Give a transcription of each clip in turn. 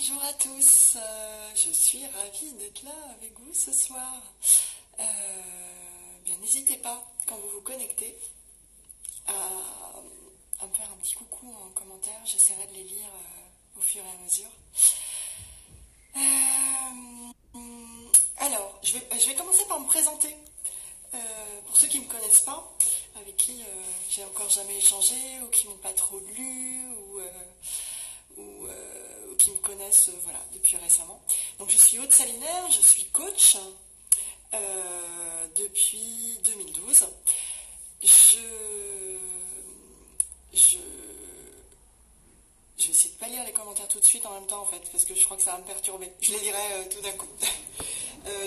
Bonjour à tous, je suis ravie d'être là avec vous ce soir. Bien, n'hésitez pas, quand vous vous connectez, à me faire un petit coucou en commentaire, j'essaierai de les lire au fur et à mesure. Alors, je vais commencer par me présenter. Pour ceux qui ne me connaissent pas, avec qui j'ai encore jamais échangé, ou qui m'ont pas trop lu, ou qui me connaissent voilà, depuis récemment. Donc je suis Aude Salinaire, je suis coach depuis 2012. Je vais essayer de ne pas lire les commentaires tout de suite en même temps en fait, parce que je crois que ça va me perturber. Je les dirai tout d'un coup.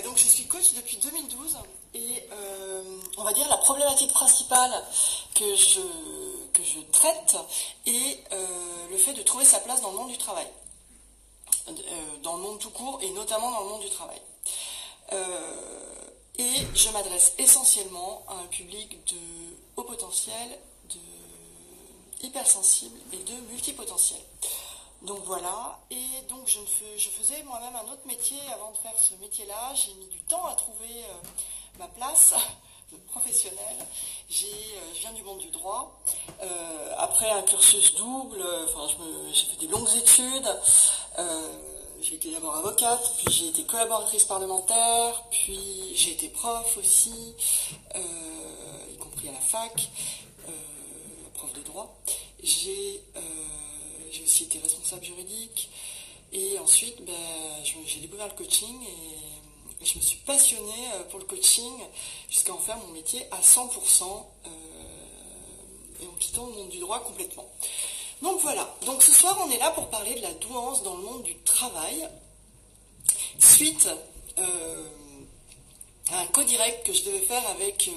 Donc je suis coach depuis 2012 et on va dire la problématique principale que je traite est le fait de trouver sa place dans le monde du travail. Dans le monde tout court et notamment dans le monde du travail. Et je m'adresse essentiellement à un public de haut potentiel, de hypersensible et de multipotentiel. Donc voilà, et donc je faisais moi-même un autre métier avant de faire ce métier-là. J'ai mis du temps à trouver ma place professionnelle. Je viens du monde du droit. Après un cursus double, j'ai fait des longues études. J'ai été d'abord avocate, puis j'ai été collaboratrice parlementaire, puis j'ai été prof aussi, y compris à la fac, prof de droit. J'ai aussi été responsable juridique, et ensuite j'ai découvert le coaching et je me suis passionnée pour le coaching jusqu'à en faire mon métier à 100% et en quittant le monde du droit complètement. Donc voilà, donc ce soir on est là pour parler de la douance dans le monde du travail, suite à un co-direct que je devais faire avec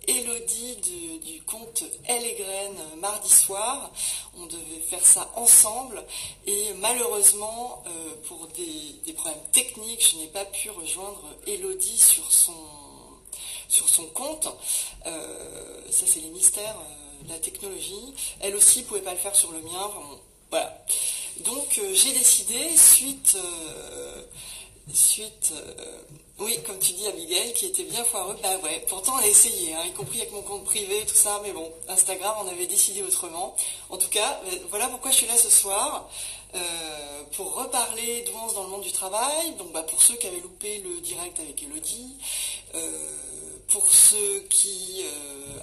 Elodie du compte Elle et Graine mardi soir. On devait faire ça ensemble et malheureusement pour des problèmes techniques, je n'ai pas pu rejoindre Elodie sur son compte. Ça c'est les mystères de la technologie. Elle aussi ne pouvait pas le faire sur le mien. Enfin, bon, voilà. Donc j'ai décidé, oui, comme tu dis Abigail, qui était bien foireux, bah ouais, pourtant on a essayé, hein, y compris avec mon compte privé, tout ça, mais bon, Instagram, on avait décidé autrement. En tout cas, voilà pourquoi je suis là ce soir, pour reparler douance dans le monde du travail, donc pour ceux qui avaient loupé le direct avec Elodie, pour ceux qui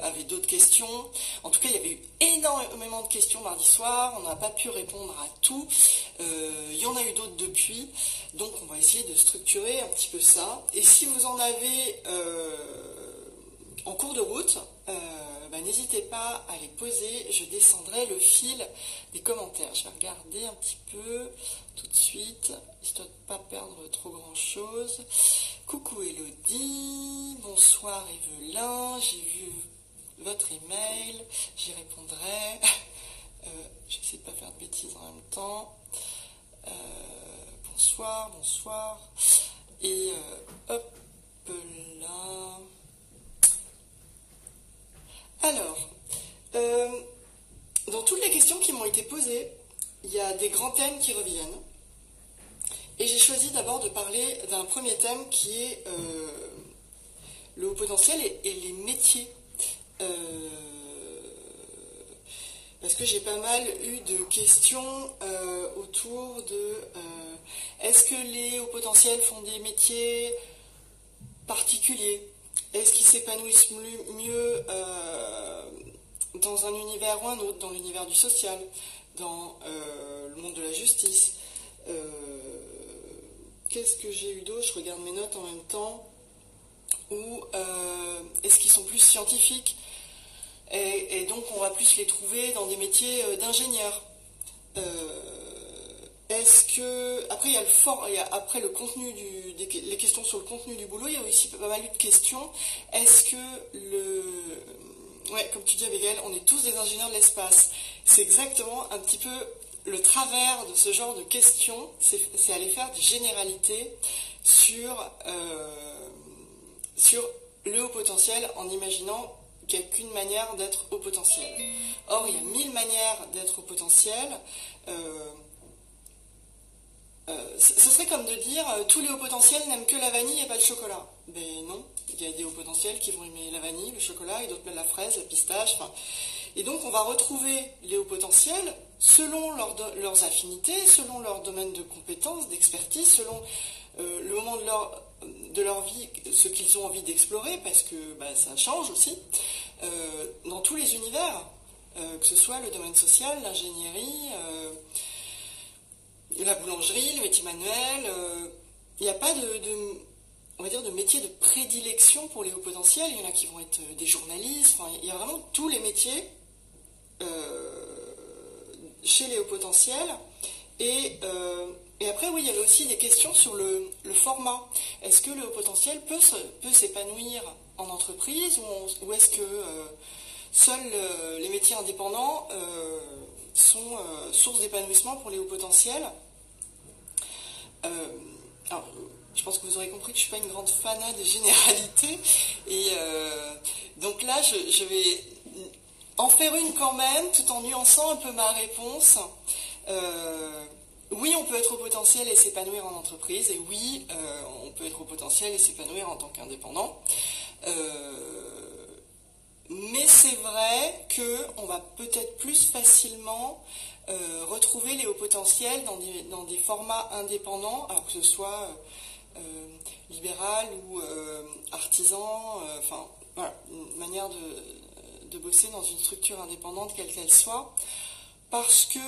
avaient d'autres questions. En tout cas, il y avait eu énormément de questions mardi soir, on n'a pas pu répondre à tout, il y en a eu d'autres depuis, donc on va essayer de structurer un petit peu ça. Et si vous en avez en cours de route, n'hésitez pas à les poser, je descendrai le fil des commentaires. Je vais regarder un petit peu tout de suite, histoire de ne pas perdre trop grand chose. Coucou Elodie, bonsoir Evelyn, j'ai vu votre email, j'y répondrai. J'essaie de ne pas faire de bêtises en même temps. Bonsoir. Et hop là. Alors, dans toutes les questions qui m'ont été posées, il y a des grands thèmes qui reviennent. Et j'ai choisi d'abord de parler d'un premier thème qui est le haut potentiel et les métiers. Parce que j'ai pas mal eu de questions autour de est-ce que les hauts potentiels font des métiers particuliers? Est-ce qu'ils s'épanouissent mieux dans un univers ou un autre, dans l'univers du social, dans le monde de la justice? Qu'est-ce que j'ai eu d'autre? Je regarde mes notes en même temps. Ou est-ce qu'ils sont plus scientifiques? Et donc on va plus les trouver dans des métiers d'ingénieurs. Est-ce que après il y a après le contenu les questions sur le contenu du boulot, il y a aussi pas mal de questions. Est-ce que comme tu dis Abigail, on est tous des ingénieurs de l'espace. C'est exactement un petit peu le travers de ce genre de questions, c'est aller faire des généralités sur le haut potentiel en imaginant qu'il n'y a qu'une manière d'être au potentiel. Or, il y a 1000 manières d'être au potentiel. ce serait comme de dire tous les hauts potentiels n'aiment que la vanille et pas le chocolat. Ben non, il y a des hauts potentiels qui vont aimer la vanille, le chocolat, et d'autres la fraise, la pistache. Enfin. Et donc on va retrouver les hauts potentiels selon leurs affinités, selon leur domaine de compétences, d'expertise, selon le moment de leur vie, ce qu'ils ont envie d'explorer, parce que ça change aussi, dans tous les univers, que ce soit le domaine social, l'ingénierie, la boulangerie, le métier manuel. Il n'y a pas on va dire, de métier de prédilection pour les hauts potentiels. Il y en a qui vont être des journalistes. Enfin, il y a vraiment tous les métiers chez les hauts potentiels. Et après, oui, il y avait aussi des questions sur le format. Est-ce que le haut potentiel peut s'épanouir en entreprise, ou est-ce que seuls les métiers indépendants sont source d'épanouissement pour les hauts potentiels? Alors, je pense que vous aurez compris que je ne suis pas une grande fanat des généralités. Et donc là, je vais en faire une quand même, tout en nuançant un peu ma réponse. Oui, on peut être au potentiel et s'épanouir en entreprise. Et oui, on peut être au potentiel et s'épanouir en tant qu'indépendant. Mais c'est vrai qu'on va peut-être plus facilement retrouver les hauts potentiels dans des formats indépendants, alors que ce soit libéral ou artisan, enfin voilà, une manière de bosser dans une structure indépendante, quelle qu'elle soit, parce que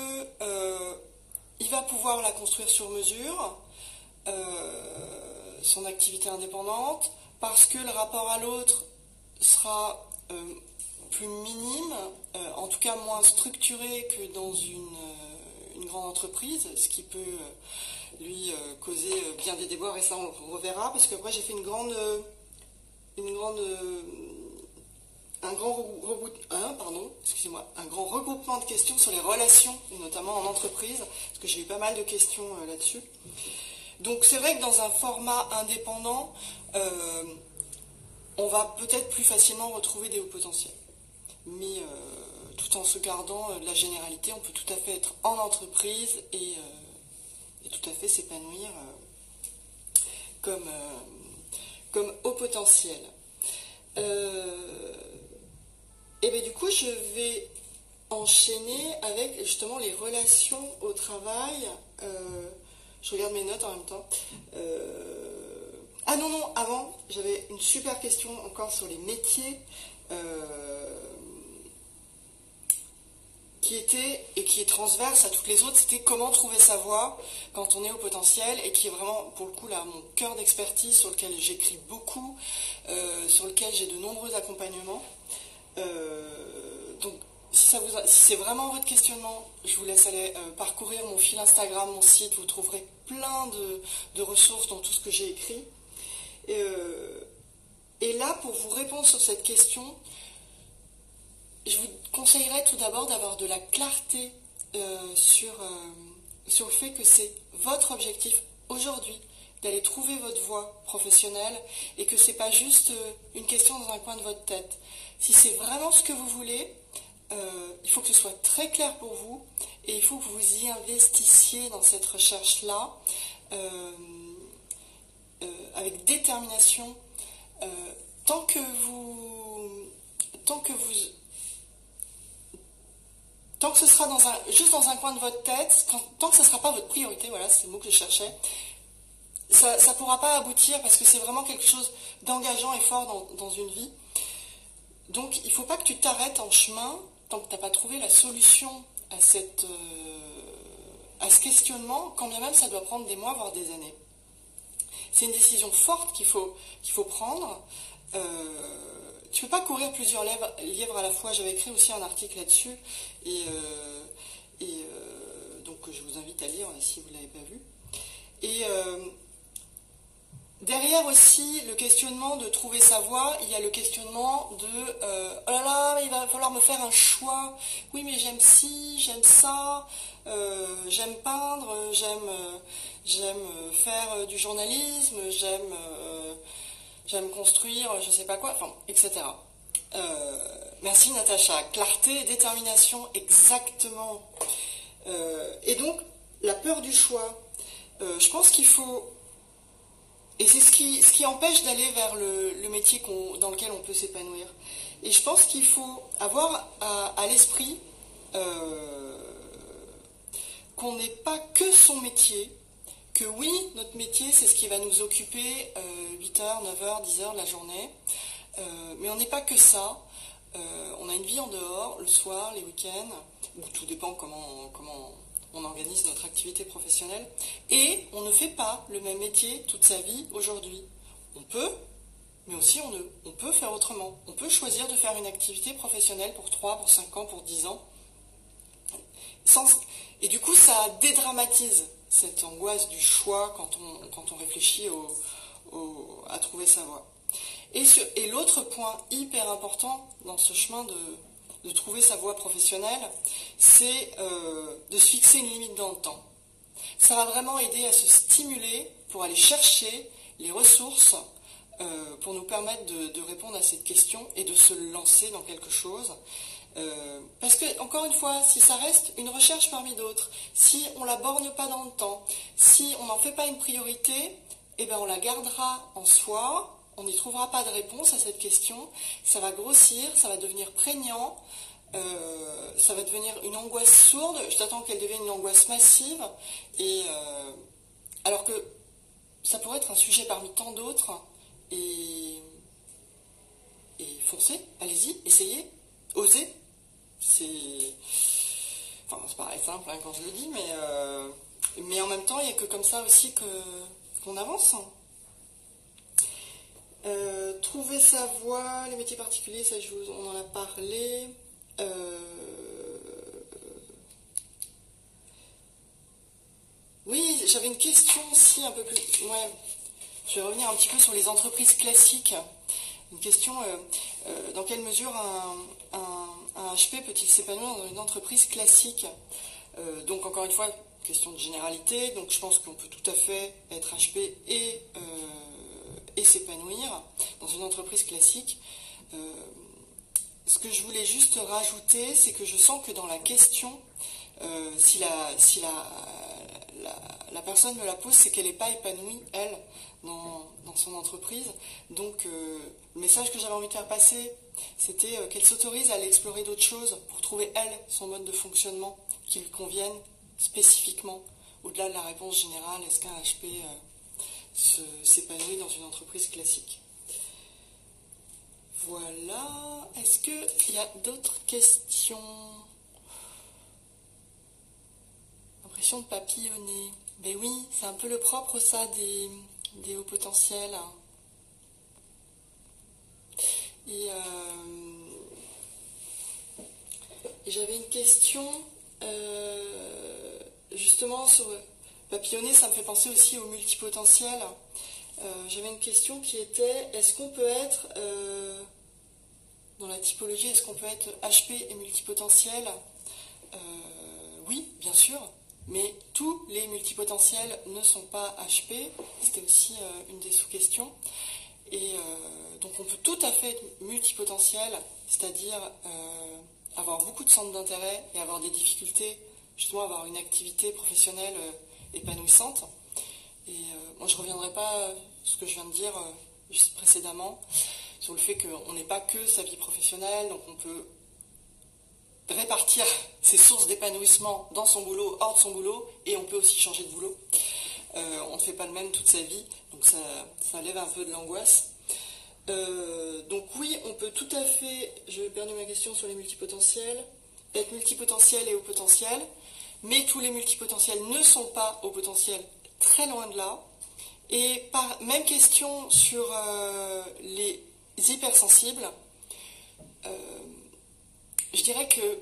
il va pouvoir la construire sur mesure, son activité indépendante, parce que le rapport à l'autre sera plus minime, en tout cas moins structuré que dans une grande entreprise, ce qui peut lui causer bien des déboires, et ça on reverra, parce que moi j'ai fait un grand regroupement de questions sur les relations, notamment en entreprise, parce que j'ai eu pas mal de questions là-dessus. Donc c'est vrai que dans un format indépendant, on va peut-être plus facilement retrouver des hauts potentiels. Mais tout en se gardant de la généralité, on peut tout à fait être en entreprise et tout à fait s'épanouir comme haut potentiel. Et bien du coup, je vais enchaîner avec justement les relations au travail. Je regarde mes notes en même temps. Ah non, avant, j'avais une super question encore sur les métiers qui était, et qui est transverse à toutes les autres, c'était comment trouver sa voie quand on est au potentiel, et qui est vraiment, pour le coup, là, mon cœur d'expertise, sur lequel j'écris beaucoup, sur lequel j'ai de nombreux accompagnements. Donc, si c'est vraiment votre questionnement, je vous laisse aller parcourir mon fil Instagram, mon site, vous trouverez plein de ressources dans tout ce que j'ai écrit. Et là, pour vous répondre sur cette question, je vous conseillerais tout d'abord d'avoir de la clarté sur le fait que c'est votre objectif aujourd'hui d'aller trouver votre voie professionnelle, et que c'est pas juste une question dans un coin de votre tête. Si c'est vraiment ce que vous voulez, il faut que ce soit très clair pour vous, et il faut que vous y investissiez dans cette recherche-là avec détermination, tant que ce sera juste dans un coin de votre tête, tant que ce ne sera pas votre priorité, voilà, c'est le mot que je cherchais, ça ne pourra pas aboutir, parce que c'est vraiment quelque chose d'engageant et fort dans une vie. Donc il ne faut pas que tu t'arrêtes en chemin tant que tu n'as pas trouvé la solution à ce questionnement, quand bien même ça doit prendre des mois, voire des années. C'est une décision forte qu'il faut prendre. Tu ne peux pas courir plusieurs lièvres à la fois. J'avais écrit aussi un article là-dessus, et donc je vous invite à lire si vous ne l'avez pas vu. Et derrière aussi le questionnement de trouver sa voie, il y a le questionnement de oh là là, il va falloir me faire un choix. Oui, mais j'aime ci, j'aime ça, j'aime peindre, j'aime faire du journalisme, j'aime construire, je sais pas quoi, enfin, etc. Merci Natacha. Clarté et détermination, exactement. Et donc, la peur du choix. Je pense qu'il faut... Et c'est ce qui empêche d'aller vers le métier dans lequel on peut s'épanouir. Et je pense qu'il faut avoir à l'esprit qu'on n'est pas que son métier, que oui, notre métier, c'est ce qui va nous occuper 8 heures, 9 heures, 10 heures de la journée, mais on n'est pas que ça. On a une vie en dehors, le soir, les week-ends, ou tout dépend comment on organise notre activité professionnelle, et on ne fait pas le même métier toute sa vie aujourd'hui. On peut, mais aussi on peut faire autrement. On peut choisir de faire une activité professionnelle pour 3, pour 5 ans, pour 10 ans. Et du coup, ça dédramatise cette angoisse du choix quand on réfléchit à trouver sa voie. Et l'autre point hyper important dans ce chemin de trouver sa voie professionnelle, c'est de se fixer une limite dans le temps. Ça va vraiment aider à se stimuler pour aller chercher les ressources pour nous permettre de répondre à cette question et de se lancer dans quelque chose. Parce que, encore une fois, si ça reste une recherche parmi d'autres, si on ne la borne pas dans le temps, si on n'en fait pas une priorité, eh ben on la gardera en soi, on n'y trouvera pas de réponse à cette question, ça va grossir, ça va devenir prégnant, ça va devenir une angoisse sourde, je t'attends qu'elle devienne une angoisse massive, alors que ça pourrait être un sujet parmi tant d'autres, et foncez, allez-y, essayez, osez. C'est pareil simple hein, quand je le dis, mais en même temps, il n'y a que comme ça aussi qu'on avance. Trouver sa voie, les métiers particuliers, ça on en a parlé. Oui, j'avais une question aussi un peu plus... Ouais, je vais revenir un petit peu sur les entreprises classiques. Une question, dans quelle mesure un HP peut-il s'épanouir dans une entreprise classique? Donc encore une fois, question de généralité, donc je pense qu'on peut tout à fait être HP et s'épanouir dans une entreprise classique. Ce que je voulais juste rajouter, c'est que je sens que dans la question, si la personne me la pose, c'est qu'elle n'est pas épanouie, elle, dans son entreprise. Donc le message que j'avais envie de faire passer, c'était qu'elle s'autorise à aller explorer d'autres choses pour trouver, elle, son mode de fonctionnement qui lui convienne spécifiquement, au-delà de la réponse générale, est-ce qu'un HP s'épanouit dans une entreprise classique. Voilà. Est-ce qu'il y a d'autres questions? Impression de papillonner. Ben oui, c'est un peu le propre ça des hauts potentiels. Et j'avais une question justement sur papillonner, ça me fait penser aussi au multipotentiel. J'avais une question qui était, est-ce qu'on peut être, dans la typologie, est-ce qu'on peut être HP et multipotentiel? Oui, bien sûr, mais tous les multipotentiels ne sont pas HP, c'était aussi une des sous-questions. Et donc on peut tout à fait être multipotentiel, c'est-à-dire avoir beaucoup de centres d'intérêt et avoir des difficultés, justement avoir une activité professionnelle épanouissante. Et moi je ne reviendrai pas sur ce que je viens de dire juste précédemment, sur le fait qu'on n'est pas que sa vie professionnelle, donc on peut répartir ses sources d'épanouissement dans son boulot, hors de son boulot, et on peut aussi changer de boulot. On ne fait pas le même toute sa vie, donc ça lève un peu de l'angoisse. Donc oui, on peut tout à fait, j'ai perdu ma question sur les multipotentiels, être multipotentiel et haut potentiel, mais tous les multipotentiels ne sont pas haut potentiel, très loin de là. Et même question sur les hypersensibles. Je dirais que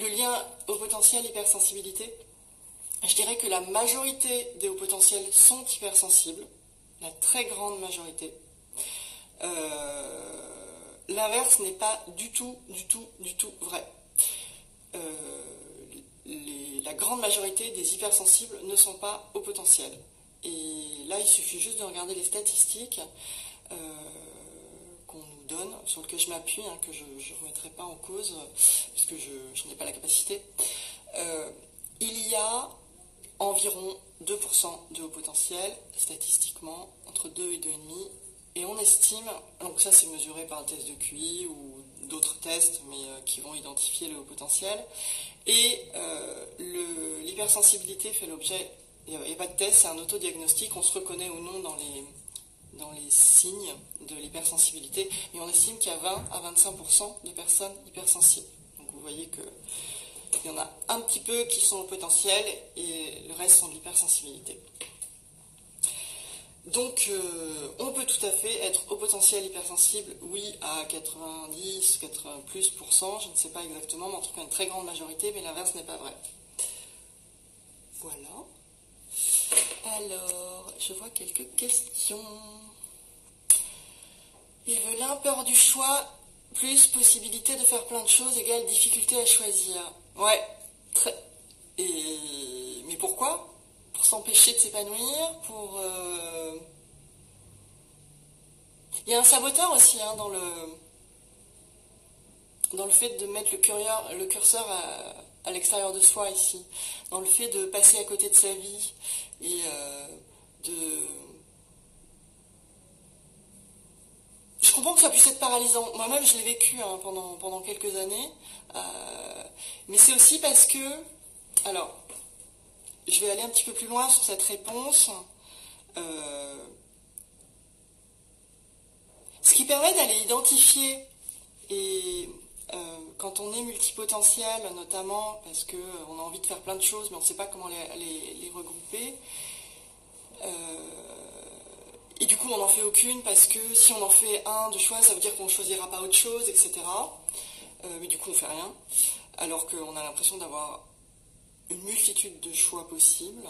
le lien haut potentiel hypersensibilité, je dirais que la majorité des hauts potentiels sont hypersensibles, la très grande majorité. L'inverse n'est pas du tout vrai. La grande majorité des hypersensibles ne sont pas hauts potentiels. Et là, il suffit juste de regarder les statistiques qu'on nous donne, sur lesquelles je m'appuie, hein, que je ne remettrai pas en cause, puisque je n'ai pas la capacité. Il y a environ 2% de haut potentiel, statistiquement, entre 2 et 2,5. Et on estime, donc ça c'est mesuré par un test de QI ou d'autres tests, mais qui vont identifier le haut potentiel. Et l'hypersensibilité fait l'objet, il n'y a pas de test, c'est un autodiagnostic, on se reconnaît ou non dans les signes de l'hypersensibilité, mais on estime qu'il y a 20 à 25% de personnes hypersensibles. Donc vous voyez qu'il y en a un petit peu qui sont au potentiel et le reste sont de l'hypersensibilité. Donc on peut tout à fait être au potentiel hypersensible, oui, à 90, 80 plus %, je ne sais pas exactement, mais en tout cas une très grande majorité, mais l'inverse n'est pas vrai. Voilà. Alors, je vois quelques questions. Evelyn, peur du choix, plus possibilité de faire plein de choses, égale difficulté à choisir. Ouais, très. Mais pourquoi? Pour s'empêcher de s'épanouir, pour... Il y a un saboteur aussi hein, dans le fait de mettre le curseur à l'extérieur de soi ici, dans le fait de passer à côté de sa vie et Je comprends que ça puisse être paralysant. Moi-même, je l'ai vécu hein, pendant quelques années. Mais c'est aussi parce que... Alors, je vais aller un petit peu plus loin sur cette réponse. Ce qui permet d'aller identifier, et quand on est multipotentiel, notamment parce qu'on a envie de faire plein de choses, mais on ne sait pas comment les regrouper, et du coup on n'en fait aucune, parce que si on en fait un de choix, ça veut dire qu'on ne choisira pas autre chose, etc. Mais du coup on ne fait rien, alors qu'on a l'impression d'avoir une multitude de choix possibles.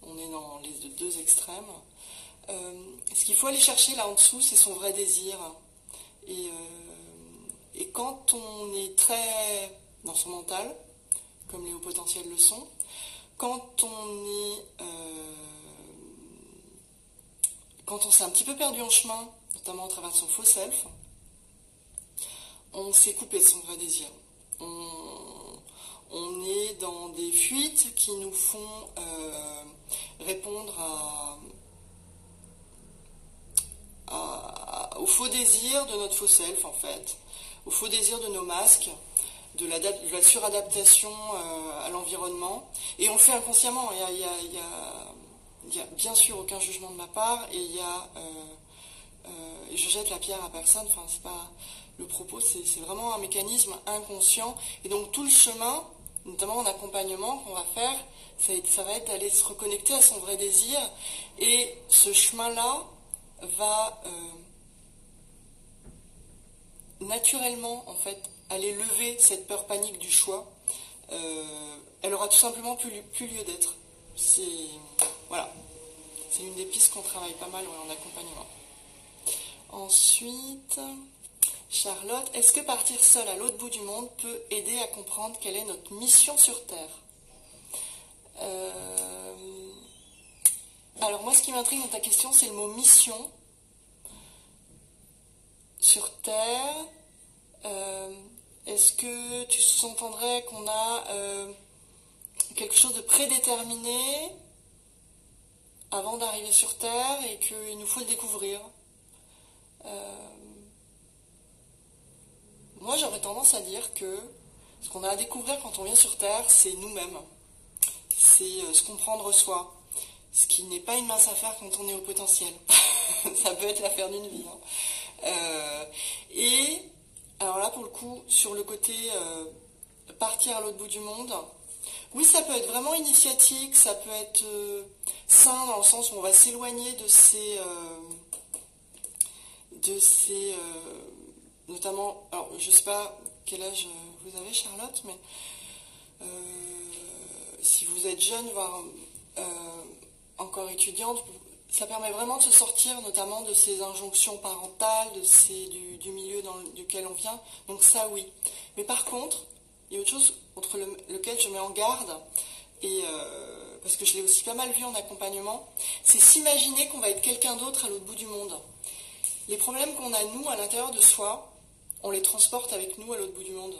On est dans les deux extrêmes. Ce qu'il faut aller chercher là en dessous, c'est son vrai désir. Et quand on est très dans son mental, comme les hauts potentiels le sont, quand on s'est un petit peu perdu en chemin, notamment à travers son faux self, on s'est coupé de son vrai désir. On est dans des fuites qui nous font répondre au faux désir de notre faux self, en fait, au faux désir de nos masques, de la suradaptation à l'environnement, et on le fait inconsciemment. Il y a bien sûr aucun jugement de ma part, et je jette la pierre à personne, enfin c'est pas le propos, c'est vraiment un mécanisme inconscient, et donc tout le chemin, notamment en accompagnement qu'on va faire, ça va être d'aller se reconnecter à son vrai désir, et ce chemin-là va naturellement en fait aller lever cette peur panique du choix. Elle aura tout simplement plus lieu d'être. Voilà, c'est une des pistes qu'on travaille pas mal en accompagnement. Ensuite, Charlotte, est-ce que partir seule à l'autre bout du monde peut aider à comprendre quelle est notre mission sur Terre? Alors moi, ce qui m'intrigue dans ta question, c'est le mot mission. Sur Terre, est-ce que tu sous-entendrais qu'on a quelque chose de prédéterminé avant d'arriver sur Terre et qu'il nous faut le découvrir? Moi, j'aurais tendance à dire que ce qu'on a à découvrir quand on vient sur Terre, c'est nous-mêmes. C'est se comprendre soi. Ce qui n'est pas une mince affaire quand on est au potentiel. Ça peut être l'affaire d'une vie. Hein. Et alors là, pour le coup, sur le côté partir à l'autre bout du monde, oui, ça peut être vraiment initiatique, ça peut être sain dans le sens où on va s'éloigner de ces notamment, alors je ne sais pas quel âge vous avez, Charlotte, mais si vous êtes jeune, voire encore étudiante, ça permet vraiment de se sortir notamment de ces injonctions parentales, du milieu duquel on vient. Donc ça, oui. Mais par contre, il y a autre chose contre lequel je mets en garde, et parce que je l'ai aussi pas mal vu en accompagnement, c'est s'imaginer qu'on va être quelqu'un d'autre à l'autre bout du monde. Les problèmes qu'on a, nous, à l'intérieur de soi, on les transporte avec nous à l'autre bout du monde.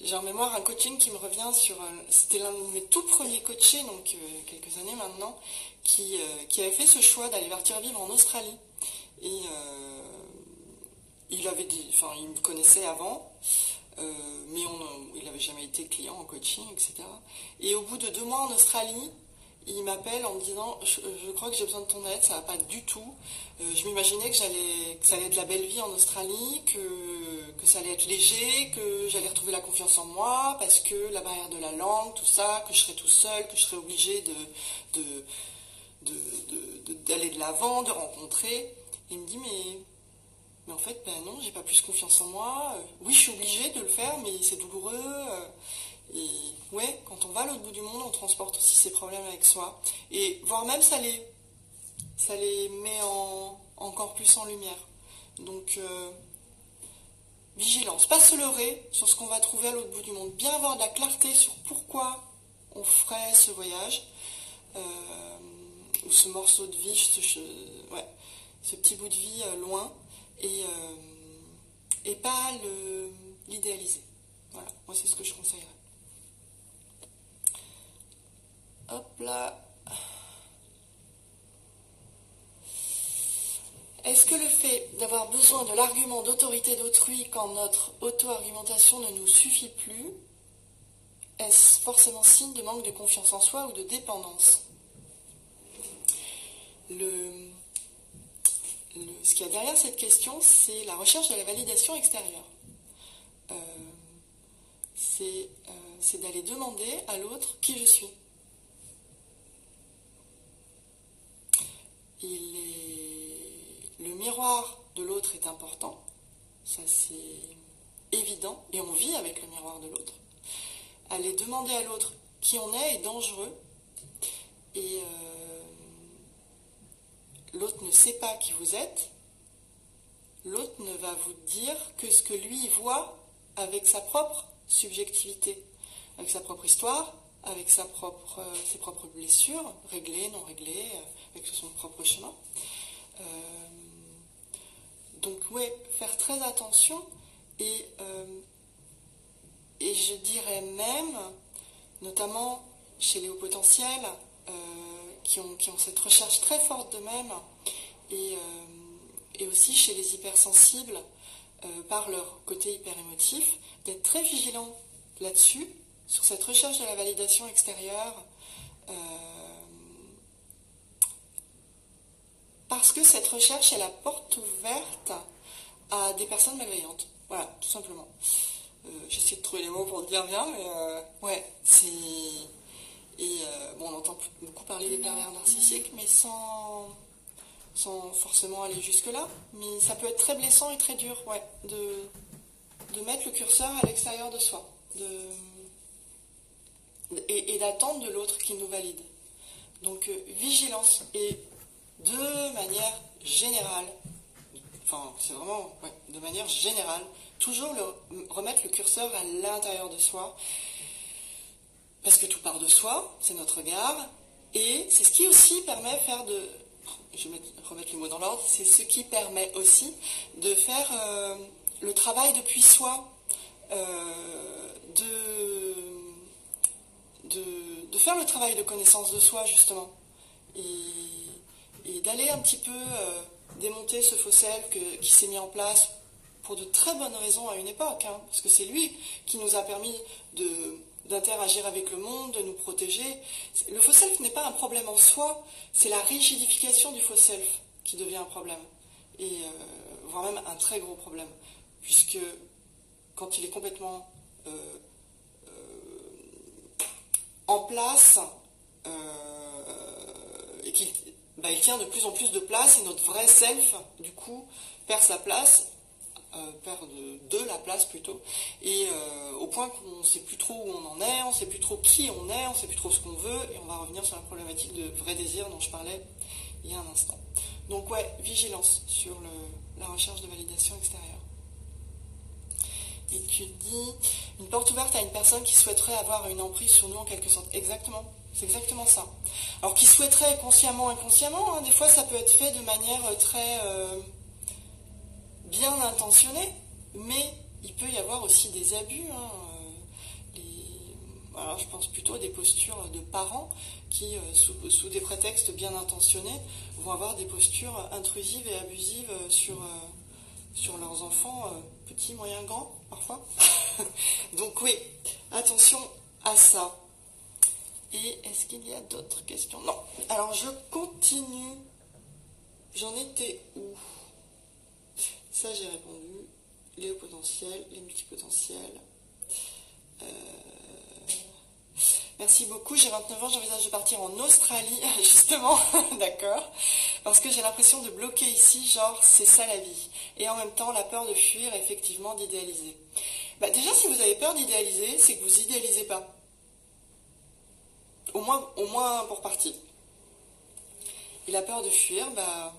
j'ai en mémoire un coaching qui me revient sur... C'était l'un de mes tout premiers coachés, donc quelques années maintenant, qui avait fait ce choix d'aller partir vivre en Australie. Et il me connaissait avant, mais il n'avait jamais été client en coaching, etc. Et au bout de 2 mois en Australie, il m'appelle en me disant je crois que j'ai besoin de ton aide, ça va pas du tout. Je m'imaginais que ça allait être la belle vie en Australie, que ça allait être léger, que j'allais retrouver la confiance en moi, parce que la barrière de la langue, tout ça, que je serais tout seul, que je serais obligé d'aller de l'avant, de rencontrer. Et il me dit mais en fait ben non, j'ai pas plus confiance en moi. Oui, je suis obligée de le faire, mais c'est douloureux. Et ouais, quand on va à l'autre bout du monde, on transporte aussi ses problèmes avec soi. Et voire même ça les met encore plus en lumière. Donc vigilance, pas se leurrer sur ce qu'on va trouver à l'autre bout du monde. Bien avoir de la clarté sur pourquoi on ferait ce voyage, ou ce morceau de vie, ce petit bout de vie loin, et pas l'idéaliser. Voilà, moi c'est ce que je conseillerais. Hop là. Est-ce que le fait d'avoir besoin de l'argument d'autorité d'autrui quand notre auto-argumentation ne nous suffit plus, est-ce forcément signe de manque de confiance en soi ou de dépendance? Ce qu'il y a derrière cette question, c'est la recherche de la validation extérieure. C'est d'aller demander à l'autre qui je suis. Le miroir de l'autre est important, ça c'est évident, et on vit avec le miroir de l'autre. Aller demander à l'autre qui on est dangereux, et l'autre ne sait pas qui vous êtes, l'autre ne va vous dire que ce que lui voit avec sa propre subjectivité, avec sa propre histoire, avec ses propres blessures, réglées, non réglées, avec son propre chemin. Donc ouais, faire très attention, et je dirais même, notamment chez les hauts potentiels, qui ont cette recherche très forte d'eux-mêmes, et aussi chez les hypersensibles, par leur côté hyper émotif, d'être très vigilants là-dessus, sur cette recherche de la validation extérieure, parce que cette recherche est la porte ouverte à des personnes malveillantes. Voilà, tout simplement. J'essaie de trouver les mots pour le dire bien, mais ouais, c'est... Et bon, on entend beaucoup parler des pervers narcissiques, mais sans forcément aller jusque-là. Mais ça peut être très blessant et très dur, ouais, de mettre le curseur à l'extérieur de soi, et d'attendre de l'autre qu'il nous valide. Donc vigilance, et de manière générale, enfin c'est vraiment de manière générale, toujours remettre le curseur à l'intérieur de soi, parce que tout part de soi, c'est notre regard, et c'est ce qui aussi permet je vais remettre les mots dans l'ordre, c'est ce qui permet aussi de faire le travail depuis soi, de faire le travail de connaissance de soi, justement, et d'aller un petit peu démonter ce faux self qui s'est mis en place pour de très bonnes raisons à une époque, hein, parce que c'est lui qui nous a permis d'interagir avec le monde, de nous protéger. Le faux self n'est pas un problème en soi, c'est la rigidification du faux self qui devient un problème, et voire même un très gros problème, puisque quand il est complètement en place, et il tient de plus en plus de place, et notre vrai self, du coup, perd sa place, perd de la place plutôt, et au point qu'on ne sait plus trop où on en est, on ne sait plus trop qui on est, on ne sait plus trop ce qu'on veut, et on va revenir sur la problématique de vrai désir dont je parlais il y a un instant. Donc ouais, vigilance sur la recherche de validation extérieure. Et tu dis, une porte ouverte à une personne qui souhaiterait avoir une emprise sur nous en quelque sorte. Exactement, c'est exactement ça. Alors qui souhaiterait consciemment, inconsciemment, hein, des fois ça peut être fait de manière très bien intentionnée, mais il peut y avoir aussi des abus, hein, alors je pense plutôt à des postures de parents qui, sous des prétextes bien intentionnés, vont avoir des postures intrusives et abusives sur leurs enfants, petits, moyens, grands, parfois. Donc oui, attention à ça. Et est-ce qu'il y a d'autres questions? Non. Alors je continue. J'en étais où? Ça j'ai répondu. Les hauts potentiels, les multipotentiels. Merci beaucoup, j'ai 29 ans, j'envisage de partir en Australie, justement, d'accord, parce que j'ai l'impression de bloquer ici, genre, c'est ça la vie. Et en même temps, la peur de fuir, effectivement, d'idéaliser. Bah, déjà, si vous avez peur d'idéaliser, c'est que vous idéalisez pas. Au moins pour partie. Et la peur de fuir, bah,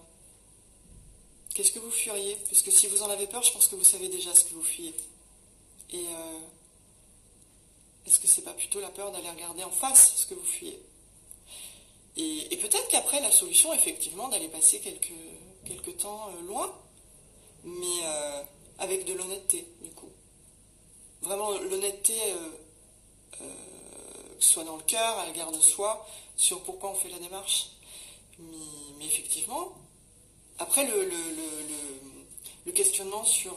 qu'est-ce que vous fuiriez? Parce que si vous en avez peur, je pense que vous savez déjà ce que vous fuyez. Et est-ce que c'est pas plutôt la peur d'aller regarder en face ce que vous fuyez? Et peut-être qu'après, la solution, effectivement, d'aller passer quelques temps loin, mais avec de l'honnêteté, du coup. Vraiment, l'honnêteté, que ce soit dans le cœur, à l'égard de soi, sur pourquoi on fait la démarche. Mais effectivement, après, le questionnement sur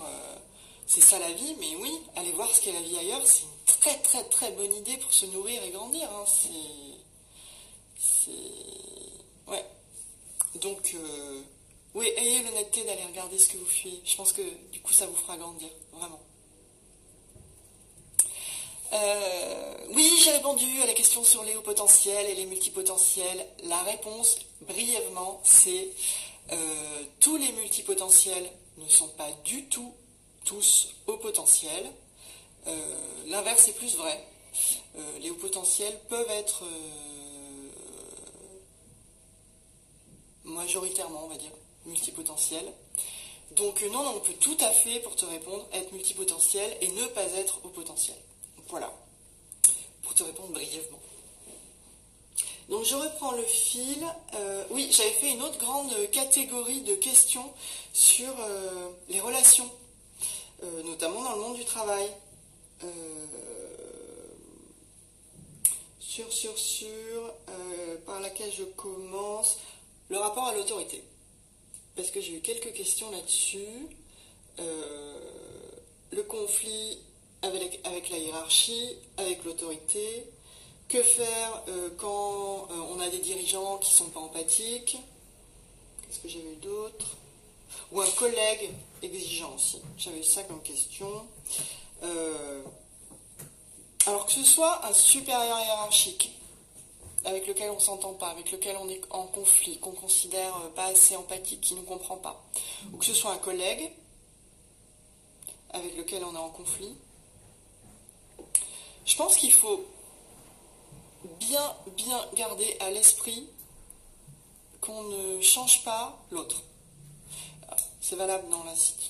c'est ça la vie, mais oui, aller voir ce qu'est la vie ailleurs, c'est une très très très bonne idée pour se nourrir et grandir. Hein. Ouais. Donc, oui, ayez l'honnêteté d'aller regarder ce que vous fuyez. Je pense que du coup, ça vous fera grandir, vraiment. Oui, j'ai répondu à la question sur les hauts potentiels et les multipotentiels. La réponse, brièvement, c'est tous les multipotentiels ne sont pas du tout tous hauts potentiels. L'inverse est plus vrai. Les hauts potentiels peuvent être majoritairement, on va dire, multipotentiels. Donc non, on peut tout à fait, pour te répondre, être multipotentiel et ne pas être haut potentiel. Voilà, pour te répondre brièvement. Donc je reprends le fil. Oui, j'avais fait une autre grande catégorie de questions sur les relations, notamment dans le monde du travail. Par laquelle je commence, le rapport à l'autorité. Parce que j'ai eu quelques questions là-dessus. Le conflit avec la hiérarchie, avec l'autorité. Que faire quand on a des dirigeants qui ne sont pas empathiques? Qu'est-ce que j'avais eu d'autre? Ou un collègue exigeant aussi. J'avais eu ça comme question. Alors que ce soit un supérieur hiérarchique avec lequel on ne s'entend pas, avec lequel on est en conflit, qu'on considère pas assez empathique, qui ne nous comprend pas, ou que ce soit un collègue avec lequel on est en conflit, je pense qu'il faut bien garder à l'esprit qu'on ne change pas l'autre. C'est valable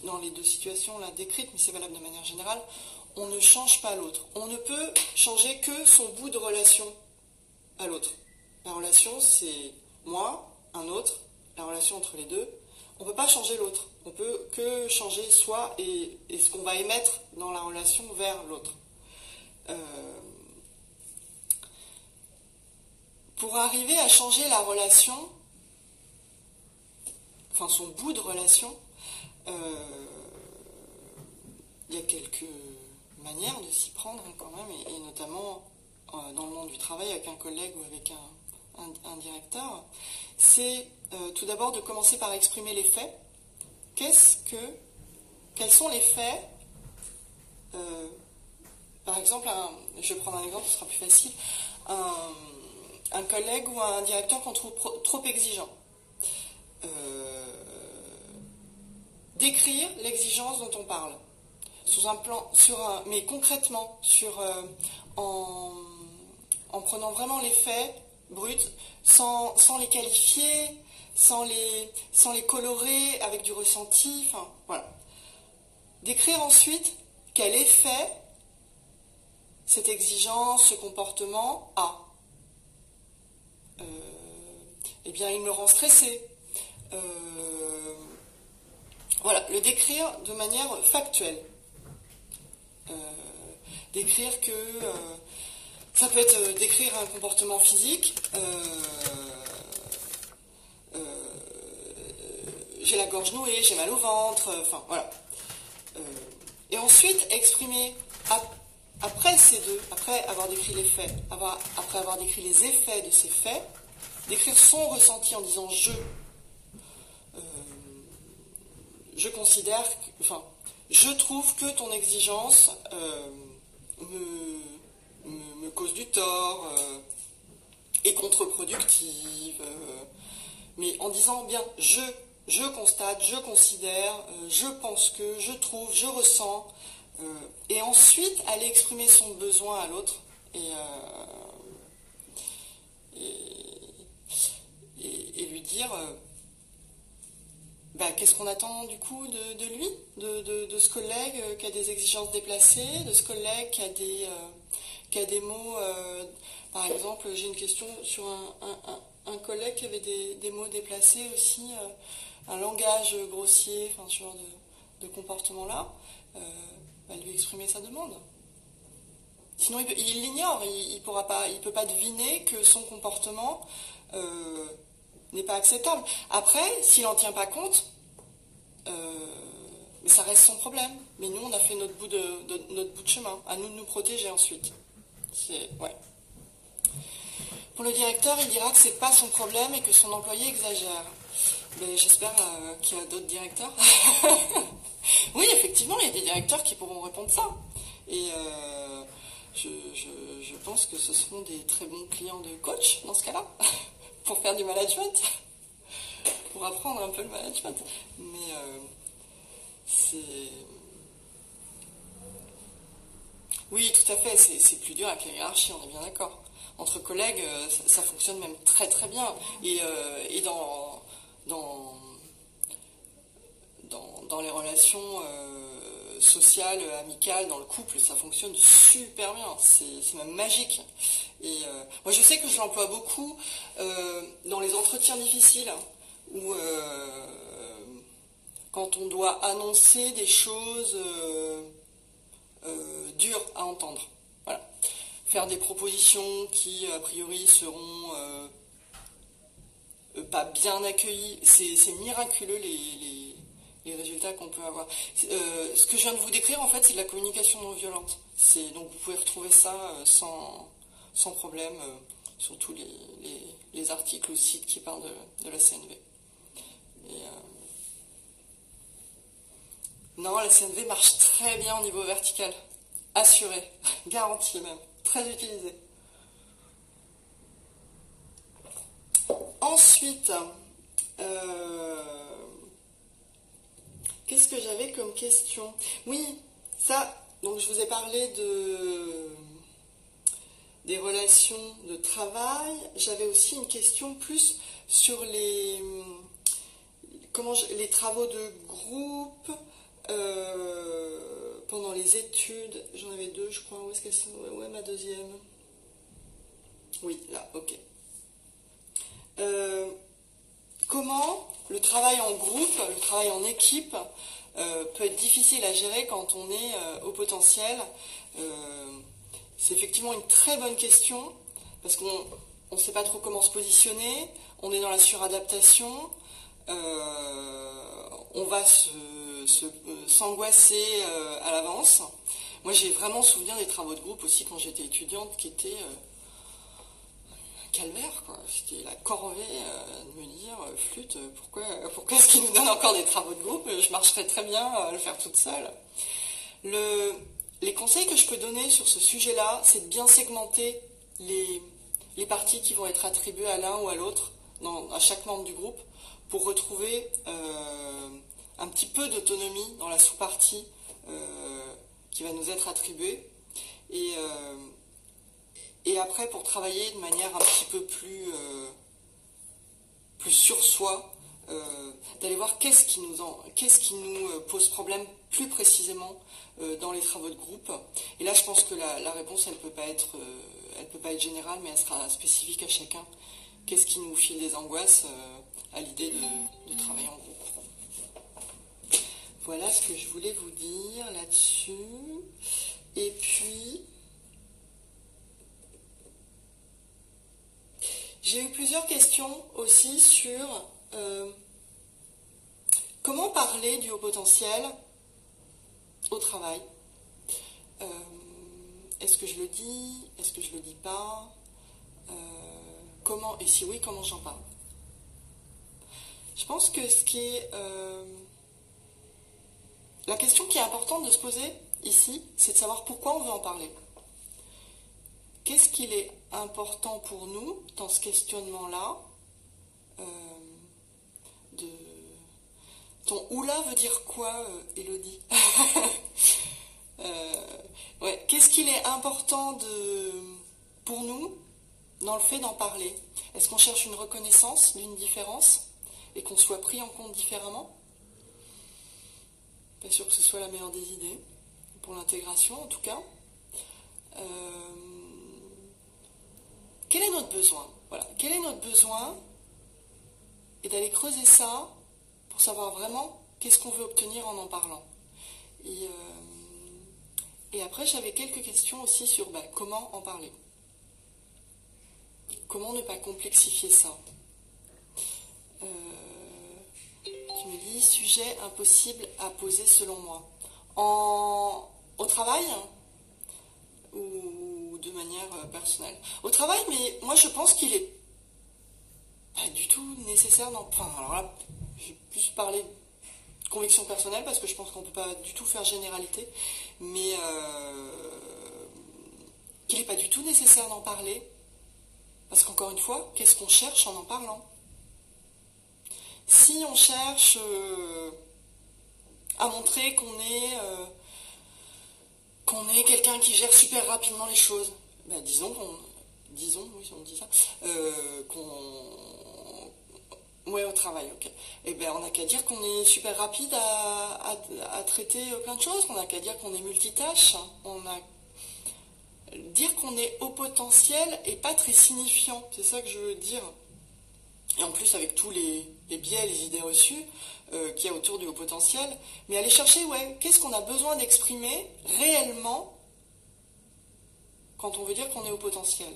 dans les deux situations là décrites, mais c'est valable de manière générale. On ne change pas l'autre. On ne peut changer que son bout de relation à l'autre. La relation, c'est moi, un autre, la relation entre les deux. On ne peut pas changer l'autre. On peut que changer soi et ce qu'on va émettre dans la relation vers l'autre. Pour arriver à changer la relation, enfin son bout de relation, il y a quelques manières de s'y prendre quand même, et notamment dans le monde du travail avec un collègue ou avec un directeur, c'est tout d'abord de commencer par exprimer les faits. Quels sont les faits? Par exemple, je vais prendre un exemple, ce sera plus facile, un collègue ou un directeur qu'on trouve trop exigeant. Décrire l'exigence dont on parle, sous un plan, mais concrètement, en prenant vraiment les faits bruts, sans les qualifier, sans les colorer avec du ressenti, enfin voilà. Décrire ensuite quel effet cette exigence, ce comportement a. Eh bien, il me rend stressé. Voilà, le décrire de manière factuelle. Décrire que Ça peut être décrire un comportement physique. J'ai la gorge nouée, j'ai mal au ventre, enfin voilà. Et ensuite exprimer après ces deux, après avoir décrit les faits, après avoir décrit les effets de ces faits, d'écrire son ressenti en disant je considère, enfin, je trouve que ton exigence me cause du tort, est contre-productive, mais en disant bien je constate, je considère, je pense que, je trouve, je ressens, et ensuite aller exprimer son besoin à l'autre et lui dire qu'est-ce qu'on attend du coup de lui, de ce collègue qui a des exigences déplacées, de ce collègue qui a des mots, par exemple j'ai une question sur un collègue qui avait des mots déplacés aussi, un langage grossier, enfin ce genre de comportement-là, lui exprimer sa demande. Sinon il l'ignore, il peut pas deviner que son comportement n'est pas acceptable. Après, s'il n'en tient pas compte, mais ça reste son problème. Mais nous, on a fait notre bout de chemin. À nous de nous protéger ensuite. Ouais. Pour le directeur, il dira que c'est pas son problème et que son employé exagère. Mais j'espère qu'il y a d'autres directeurs. Oui, effectivement, il y a des directeurs qui pourront répondre ça. Et je pense que ce seront des très bons clients de coach dans ce cas-là, pour faire du management, pour apprendre un peu le management. Mais oui, tout à fait, c'est plus dur avec la hiérarchie, on est bien d'accord. Entre collègues, ça fonctionne même très très bien. Et dans les relations sociales, amicales, dans le couple, ça fonctionne super bien. C'est même magique. Et moi, je sais que je l'emploie beaucoup dans les entretiens difficiles, où quand on doit annoncer des choses dures à entendre. Voilà. Faire des propositions qui, a priori, seront pas bien accueillies. C'est miraculeux les résultats qu'on peut avoir. Ce que je viens de vous décrire, en fait, c'est de la communication non violente. Donc vous pouvez retrouver ça sans problème sur tous les articles ou sites qui parlent de la CNV. Non, la CNV marche très bien au niveau vertical. Assuré, garanti même, très utilisé. Ensuite, qu'est-ce que j'avais comme question? Oui, ça, donc je vous ai parlé des relations de travail. J'avais aussi une question plus sur les travaux de groupe pendant les études. J'en avais deux, je crois. Où est-ce qu'elles sont? Où est ma deuxième? Oui, là, ok. Comment le travail en groupe, le travail en équipe peut être difficile à gérer quand on est au potentiel. C'est effectivement une très bonne question parce qu'on ne sait pas trop comment se positionner, on est dans la suradaptation, on va s'angoisser à l'avance. Moi j'ai vraiment souvenir des travaux de groupe aussi quand j'étais étudiante qui étaient calvaire, quoi. C'était la corvée de me dire flûte, pourquoi est-ce qu'ils nous donnent encore des travaux de groupe? Je marcherais très bien à le faire toute seule. Les conseils que je peux donner sur ce sujet-là, c'est de bien segmenter les parties qui vont être attribuées à l'un ou à l'autre, à chaque membre du groupe, pour retrouver un petit peu d'autonomie dans la sous-partie qui va nous être attribuée. Et après, pour travailler de manière un petit peu plus sur soi, d'aller voir qu'est-ce qui nous pose problème plus précisément dans les travaux de groupe. Et là, je pense que la réponse, elle peut pas être générale, mais elle sera spécifique à chacun. Qu'est-ce qui nous file des angoisses à l'idée de travailler en groupe. Voilà ce que je voulais vous dire là-dessus. Et puis... J'ai eu plusieurs questions aussi sur comment parler du haut potentiel au travail. Est-ce que je le dis? Est-ce que je le dis pas? Comment, et si oui, comment j'en parle? Je pense que la question qui est importante de se poser ici, c'est de savoir pourquoi on veut en parler. Qu'est-ce qu'il est important pour nous dans ce questionnement-là Ton oula veut dire quoi, Élodie? Ouais. Qu'est-ce qu'il est important pour nous dans le fait d'en parler? Est-ce qu'on cherche une reconnaissance d'une différence et qu'on soit pris en compte différemment? Pas sûr que ce soit la meilleure des idées, pour l'intégration en tout cas. Quel est notre besoin? Voilà. Quel est notre besoin? Et d'aller creuser ça pour savoir vraiment qu'est-ce qu'on veut obtenir en parlant. Et après, j'avais quelques questions aussi sur comment en parler. Comment ne pas complexifier ça? Tu me dis, sujet impossible à poser selon moi. Au travail ou de manière personnelle? Au travail, mais moi je pense qu'il est pas du tout nécessaire Enfin, alors là, je vais plus parler de conviction personnelle parce que je pense qu'on ne peut pas du tout faire généralité, mais qu'il n'est pas du tout nécessaire d'en parler. Parce qu'encore une fois, qu'est-ce qu'on cherche en parlant? Si on cherche à montrer qu'on est quelqu'un qui gère super rapidement les choses, disons, oui, on dit ça, ouais, au travail, ok. Eh bien, on n'a qu'à dire qu'on est super rapide à traiter plein de choses, on n'a qu'à dire qu'on est multitâche, dire qu'on est haut potentiel et pas très signifiant, c'est ça que je veux dire. Et en plus, avec tous les biais, les idées reçues qu'il y a autour du haut potentiel, mais aller chercher, qu'est-ce qu'on a besoin d'exprimer réellement quand on veut dire qu'on est haut potentiel.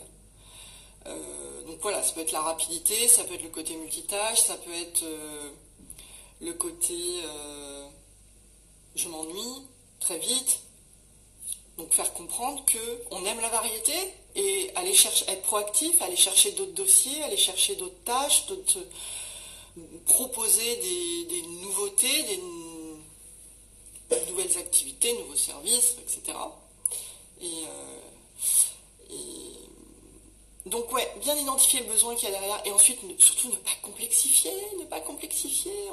Donc voilà, ça peut être la rapidité, ça peut être le côté multitâche, ça peut être le côté je m'ennuie très vite. Donc faire comprendre qu'on aime la variété et aller être proactif, aller chercher d'autres dossiers, aller chercher d'autres tâches, proposer des nouveautés, des nouvelles activités, nouveaux services, etc. Donc bien identifier le besoin qu'il y a derrière et ensuite surtout ne pas complexifier.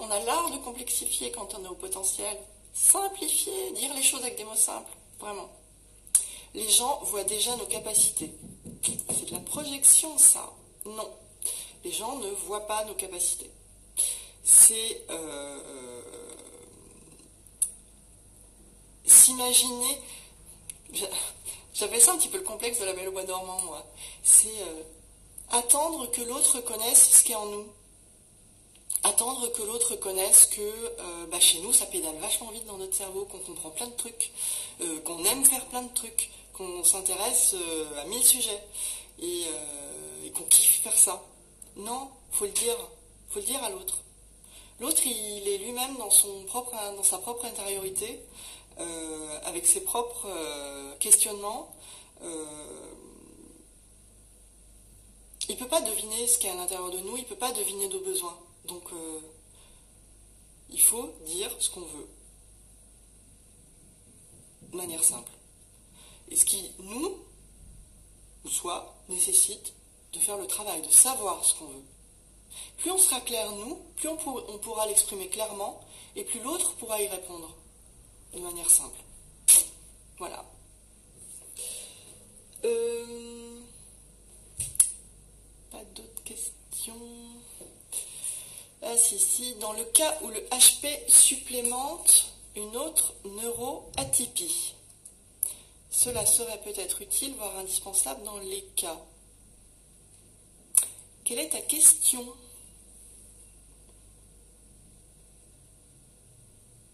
On a l'art de complexifier quand on est au potentiel. Simplifier, dire les choses avec des mots simples, vraiment. Les gens voient déjà nos capacités. C'est de la projection, ça. Non. Les gens ne voient pas nos capacités. C'est s'imaginer... J'appelle ça un petit peu le complexe de la Belle au bois dormant, moi. C'est attendre que l'autre reconnaisse ce qui est en nous. Attendre que l'autre reconnaisse que chez nous, ça pédale vachement vite dans notre cerveau, qu'on comprend plein de trucs, qu'on aime faire plein de trucs, qu'on s'intéresse à 1000 sujets et qu'on kiffe faire ça. Non, faut le dire à l'autre. L'autre, il est lui-même dans sa propre intériorité, avec ses propres questionnements. Il ne peut pas deviner ce qu'il y a à l'intérieur de nous, il ne peut pas deviner nos besoins. Donc, il faut dire ce qu'on veut, de manière simple. Et ce qui, nous, ou soit, nécessite de faire le travail, de savoir ce qu'on veut. Plus on sera clair, nous, plus on pourra l'exprimer clairement, et plus l'autre pourra y répondre, de manière simple. Voilà. Pas d'autres questions? Ah si, dans le cas où le HP supplémente une autre neuroatypie, cela serait peut-être utile, voire indispensable dans les cas. Quelle est ta question?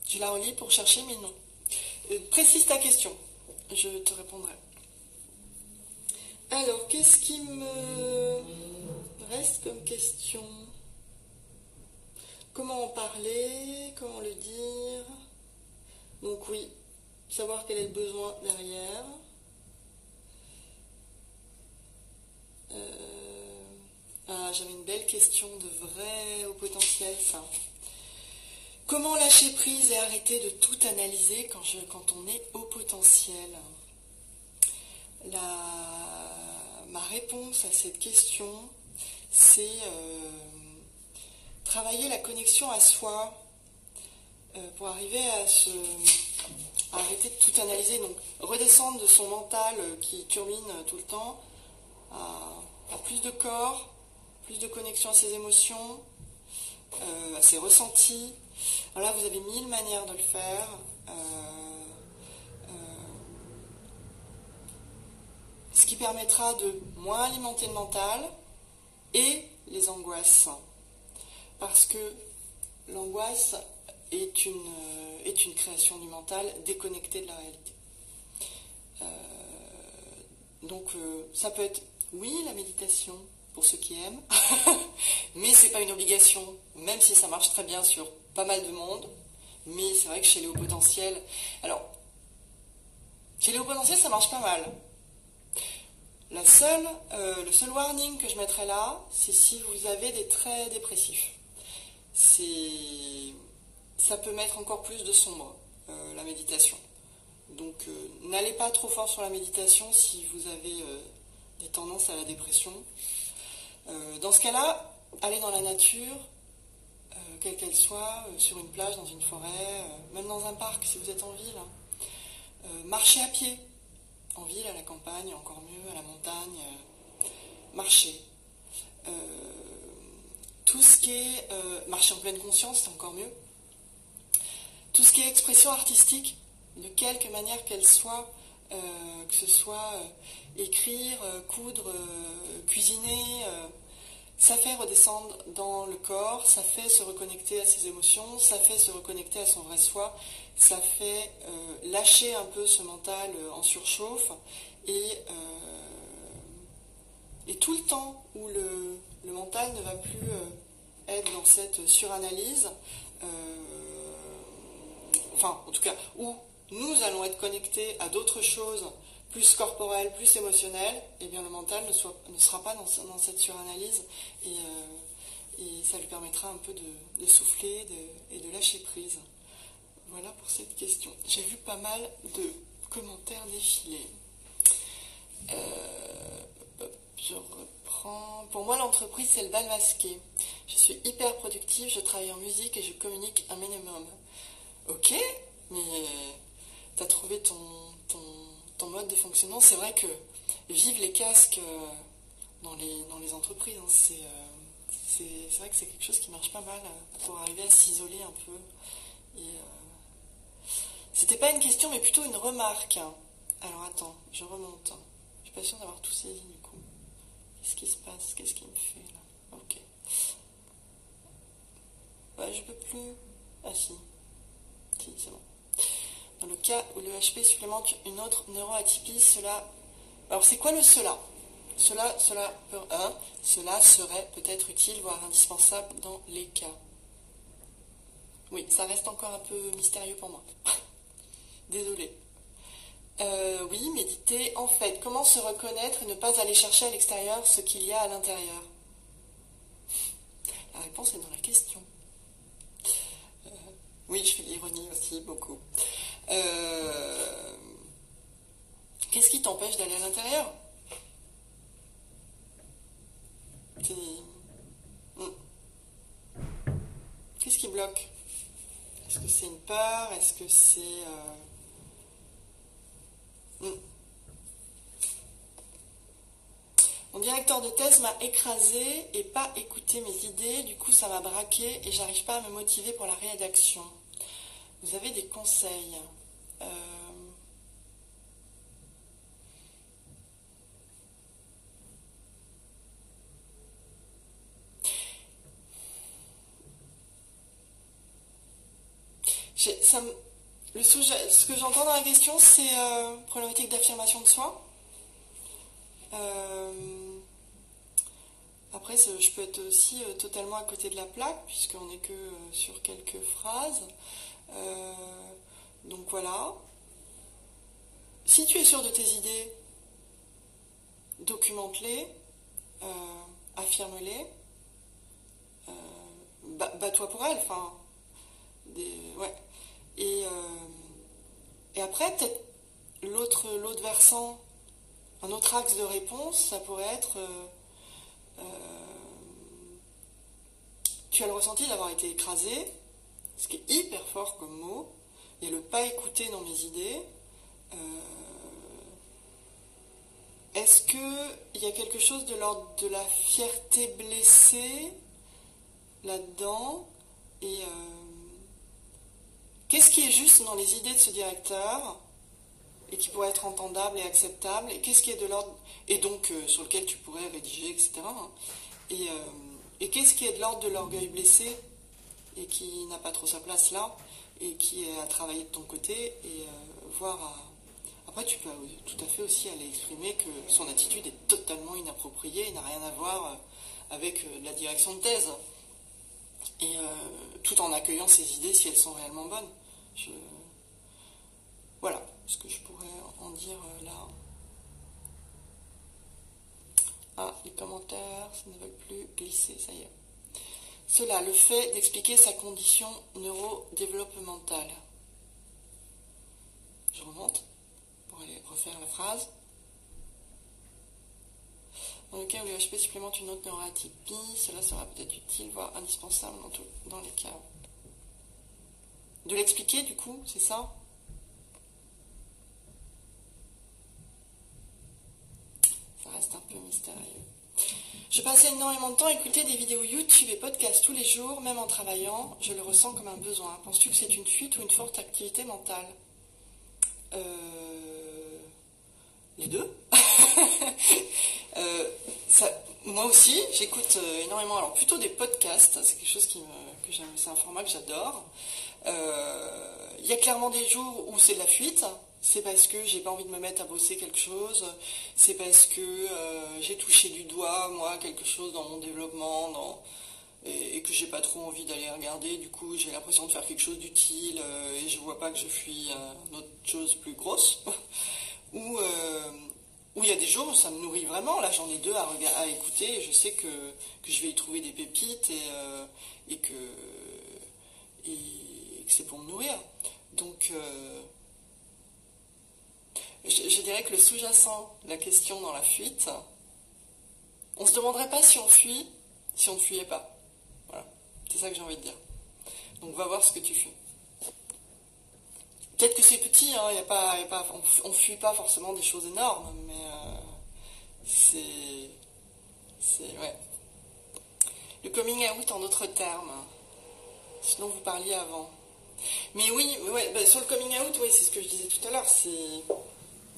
Je la relis pour chercher, mais non. Précise ta question, je te répondrai. Alors, qu'est-ce qui me reste comme question? Comment en parler? Comment le dire? Donc oui, savoir quel est le besoin derrière. Ah, j'avais une belle question de vrai au potentiel, ça. Comment lâcher prise et arrêter de tout analyser quand on est au potentiel? Ma réponse à cette question, c'est travailler la connexion à soi pour arriver à arrêter de tout analyser. Donc redescendre de son mental qui turbine tout le temps à plus de corps, plus de connexion à ses émotions, à ses ressentis. Alors là, vous avez 1000 manières de le faire. Ce qui permettra de moins alimenter le mental et les angoisses. Parce que l'angoisse est une création du mental déconnectée de la réalité. Donc ça peut être, oui, la méditation, pour ceux qui aiment, mais c'est pas une obligation, même si ça marche très bien sur pas mal de monde. Mais c'est vrai que chez les hauts potentiels, alors, chez les hauts potentiels, ça marche pas mal. Le seul warning que je mettrais là, c'est si vous avez des traits dépressifs. Ça peut mettre encore plus de sombre, la méditation. Donc n'allez pas trop fort sur la méditation si vous avez des tendances à la dépression. Dans ce cas-là, allez dans la nature, quelle qu'elle soit, sur une plage, dans une forêt, même dans un parc si vous êtes en ville. Marchez à pied, en ville, à la campagne, encore mieux, à la montagne. Marcher. Tout ce qui est marcher en pleine conscience, c'est encore mieux. Tout ce qui est expression artistique, de quelque manière qu'elle soit, que ce soit écrire, coudre, cuisiner, ça fait redescendre dans le corps, ça fait se reconnecter à ses émotions, ça fait se reconnecter à son vrai soi, ça fait lâcher un peu ce mental en surchauffe et tout le temps où le mental ne va plus être dans cette suranalyse, enfin en tout cas où nous allons être connectés à d'autres choses plus corporelles, plus émotionnelles, et bien le mental ne sera pas dans cette suranalyse et ça lui permettra un peu de souffler et de lâcher prise. Voilà pour cette question. J'ai vu pas mal de commentaires défiler. Je reprends. Pour moi, l'entreprise, c'est le bal masqué. Je suis hyper productive, je travaille en musique et je communique un minimum. Ok, mais t'as trouvé ton mode de fonctionnement. C'est vrai que vivre les casques dans les entreprises, hein, c'est vrai que c'est quelque chose qui marche pas mal pour arriver à s'isoler un peu. Et c'était pas une question, mais plutôt une remarque. Alors attends, je remonte. Je suis pas sûre d'avoir tout saisi du coup. Qu'est-ce qui se passe? Qu'est-ce qui me fait là? Ok. Ouais, je peux plus. Ah si. Si, c'est bon. Dans le cas où le HP supplémente une autre neuroatypie, cela... Alors c'est quoi le cela? Cela serait peut-être utile, voire indispensable dans les cas. Oui, ça reste encore un peu mystérieux pour moi. Désolée. Oui, méditer. En fait, comment se reconnaître et ne pas aller chercher à l'extérieur ce qu'il y a à l'intérieur? La réponse est dans la question. Oui, je fais de l'ironie aussi, beaucoup. Qu'est-ce qui t'empêche d'aller à l'intérieur? Qu'est-ce qui bloque? Est-ce que c'est une peur? Est-ce que c'est... Mon directeur de thèse m'a écrasé et pas écouté mes idées, du coup ça m'a braqué et j'arrive pas à me motiver pour la rédaction. Vous avez des conseils? Ce que j'entends dans la question, c'est problématique d'affirmation de soi. Après, après, je peux être aussi totalement à côté de la plaque, puisqu'on n'est que sur quelques phrases. Donc voilà. Si tu es sûr de tes idées, documente-les, affirme-les, bats-toi pour elles, enfin, ouais. Et après, peut-être l'autre versant, un autre axe de réponse, ça pourrait être tu as le ressenti d'avoir été écrasé, ce qui est hyper fort comme mot, et le pas écouter dans mes idées. Est-ce qu'il y a quelque chose de l'ordre de la fierté blessée là-dedans? Et qu'est-ce qui est juste dans les idées de ce directeur et qui pourrait être entendable et acceptable? Et qu'est-ce qui est de l'ordre, et donc sur lequel tu pourrais rédiger, etc. Et qu'est-ce qui est de l'ordre de l'orgueil blessé et qui n'a pas trop sa place là et qui est à travailler de ton côté et voir à... Après, tu peux tout à fait aussi aller exprimer que son attitude est totalement inappropriée et n'a rien à voir avec la direction de thèse. Et tout en accueillant ses idées si elles sont réellement bonnes. Voilà ce que je pourrais en dire là. Ah, les commentaires, ça ne veut plus glisser, ça y est. Cela, le fait d'expliquer sa condition neurodéveloppementale. Je remonte pour aller refaire la phrase. Dans le cas où l'UHP supplémente une autre neuroatypie, cela sera peut-être utile, voire indispensable dans les cas. De l'expliquer, du coup, c'est ça? Ça reste un peu mystérieux. Je passais énormément de temps à écouter des vidéos YouTube et podcasts tous les jours, même en travaillant. Je le ressens comme un besoin. Penses-tu que c'est une fuite ou une forte activité mentale? Les deux. Moi aussi, j'écoute énormément. Alors plutôt des podcasts, c'est quelque chose que j'aime, c'est un format que j'adore. Il y a clairement des jours où c'est de la fuite. C'est parce que j'ai pas envie de me mettre à bosser quelque chose. C'est parce que j'ai touché du doigt, moi, quelque chose dans mon développement, et que j'ai pas trop envie d'aller regarder. Du coup, j'ai l'impression de faire quelque chose d'utile et je vois pas que je fuis une autre chose plus grosse. Ou il y a des jours où ça me nourrit vraiment. Là, j'en ai deux à écouter et je sais que je vais y trouver des pépites et que c'est pour me nourrir. Donc, je dirais que le sous-jacent, la question dans la fuite, on se demanderait pas si on fuit, si on ne fuyait pas. Voilà, c'est ça que j'ai envie de dire. Donc, va voir ce que tu fuis. Peut-être que c'est petit, hein, on ne fuit pas forcément des choses énormes, mais ouais. Le coming out en d'autres termes, ce dont vous parliez avant. Mais oui, ouais, sur le coming out, oui, c'est ce que je disais tout à l'heure, c'est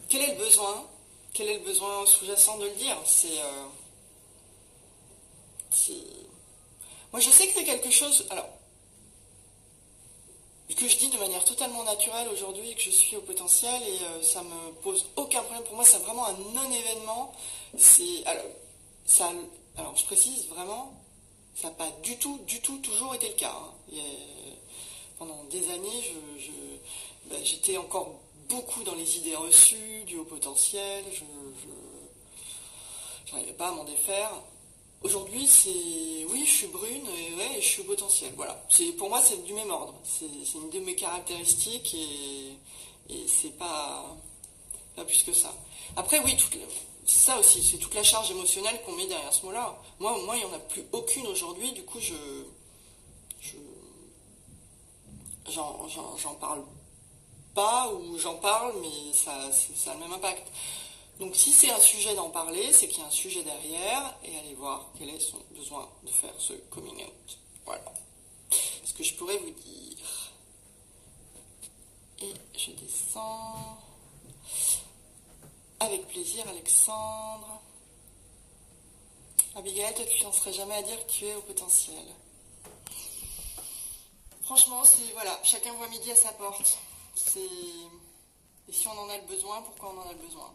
quel est le besoin? Quel est le besoin sous-jacent de le dire? Moi, je sais que c'est quelque chose, alors, que je dis de manière totalement naturelle aujourd'hui, que je suis au potentiel et ça me pose aucun problème. Pour moi, c'est vraiment un non-événement. Alors, je précise vraiment, ça n'a pas du tout toujours été le cas. Hein. Pendant des années, j'étais encore beaucoup dans les idées reçues, du haut potentiel, je n'arrivais pas à m'en défaire. Aujourd'hui, oui, je suis brune et ouais, je suis au potentiel. Voilà. Pour moi, c'est du même ordre. C'est une de mes caractéristiques et c'est pas plus que ça. Après, oui, c'est ça aussi, c'est toute la charge émotionnelle qu'on met derrière ce mot-là. Moi, il n'y en a plus aucune aujourd'hui, du coup, j'en parle pas ou j'en parle, mais ça a le même impact. Donc si c'est un sujet d'en parler, c'est qu'il y a un sujet derrière et allez voir quel est son besoin de faire ce coming out. Voilà ce que je pourrais vous dire. Et je descends. Avec plaisir, Alexandre. Abigail, toi tu n'en serais jamais à dire que tu es au potentiel. Franchement, voilà, chacun voit midi à sa porte. Et si on en a le besoin, pourquoi on en a le besoin?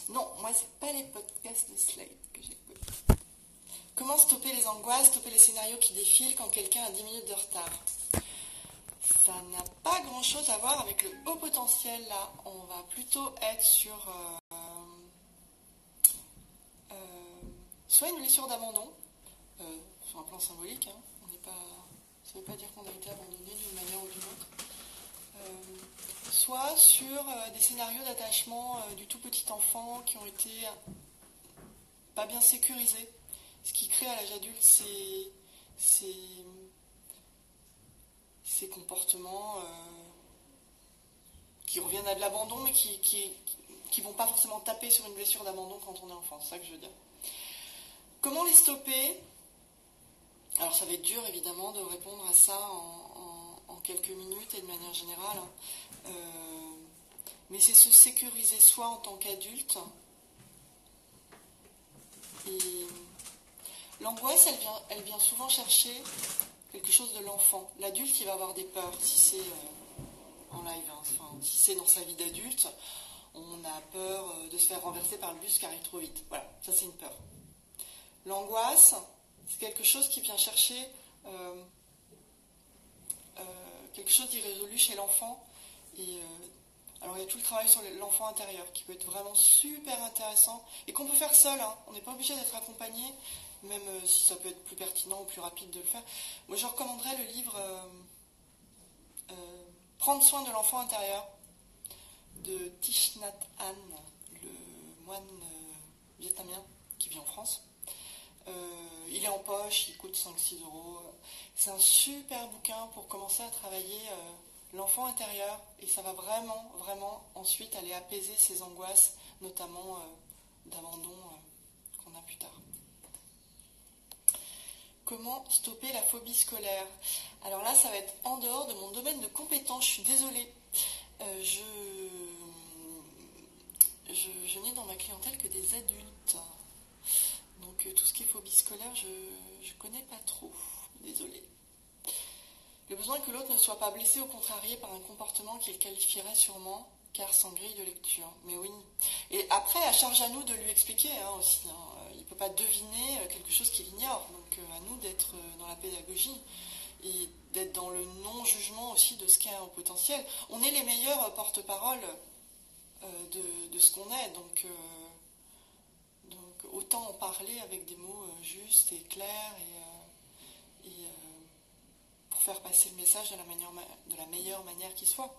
Non, moi, c'est pas les podcasts de Slate que j'écoute. Comment stopper les angoisses, stopper les scénarios qui défilent quand quelqu'un a 10 minutes de retard? Ça n'a pas grand-chose à voir avec le haut potentiel, là. On va plutôt être sur soit une blessure d'abandon, sur un plan symbolique, hein. On n'est pas, ça ne veut pas dire qu'on a été abandonné d'une manière ou d'une autre. Soit sur des scénarios d'attachement du tout petit enfant qui ont été pas bien sécurisés. Ce qui crée à l'âge adulte ces comportements qui reviennent à de l'abandon, mais qui vont pas forcément taper sur une blessure d'abandon quand on est enfant. C'est ça que je veux dire. Comment les stopper? Alors ça va être dur évidemment de répondre à ça en quelques minutes et de manière générale. Mais c'est se sécuriser soi en tant qu'adulte. Et l'angoisse, elle vient souvent chercher quelque chose de l'enfant. L'adulte, il va avoir des peurs si c'est en live, hein. Enfin, si c'est dans sa vie d'adulte, on a peur de se faire renverser par le bus qui arrive trop vite. Voilà, ça c'est une peur. L'angoisse, c'est quelque chose qui vient chercher quelque chose d'irrésolu chez l'enfant. Et alors il y a tout le travail sur l'enfant intérieur qui peut être vraiment super intéressant et qu'on peut faire seul, hein. On n'est pas obligé d'être accompagné, même si ça peut être plus pertinent ou plus rapide de le faire. Moi je recommanderais le livre Prendre soin de l'enfant intérieur de Thich Nhat Hanh, le moine vietnamien qui vit en France. Il est en poche, il coûte 5-6 euros. C'est un super bouquin pour commencer à travailler l'enfant intérieur, et ça va vraiment, vraiment ensuite aller apaiser ces angoisses, notamment d'abandon qu'on a plus tard. Comment stopper la phobie scolaire? Alors là, ça va être en dehors de mon domaine de compétence, je suis désolée. Je n'ai dans ma clientèle que des adultes. Donc tout ce qui est phobie scolaire, je ne connais pas trop, désolée. Le besoin que l'autre ne soit pas blessé ou contrarié par un comportement qu'il qualifierait sûrement, car sans grille de lecture. Mais oui. Et après, à charge à nous de lui expliquer aussi. Il ne peut pas deviner quelque chose qu'il ignore. Donc à nous d'être dans la pédagogie et d'être dans le non-jugement aussi de ce qu'est un haut potentiel. On est les meilleurs porte-parole de ce qu'on est. Donc autant en parler avec des mots justes et clairs et pour faire passer le message de la meilleure manière qui soit.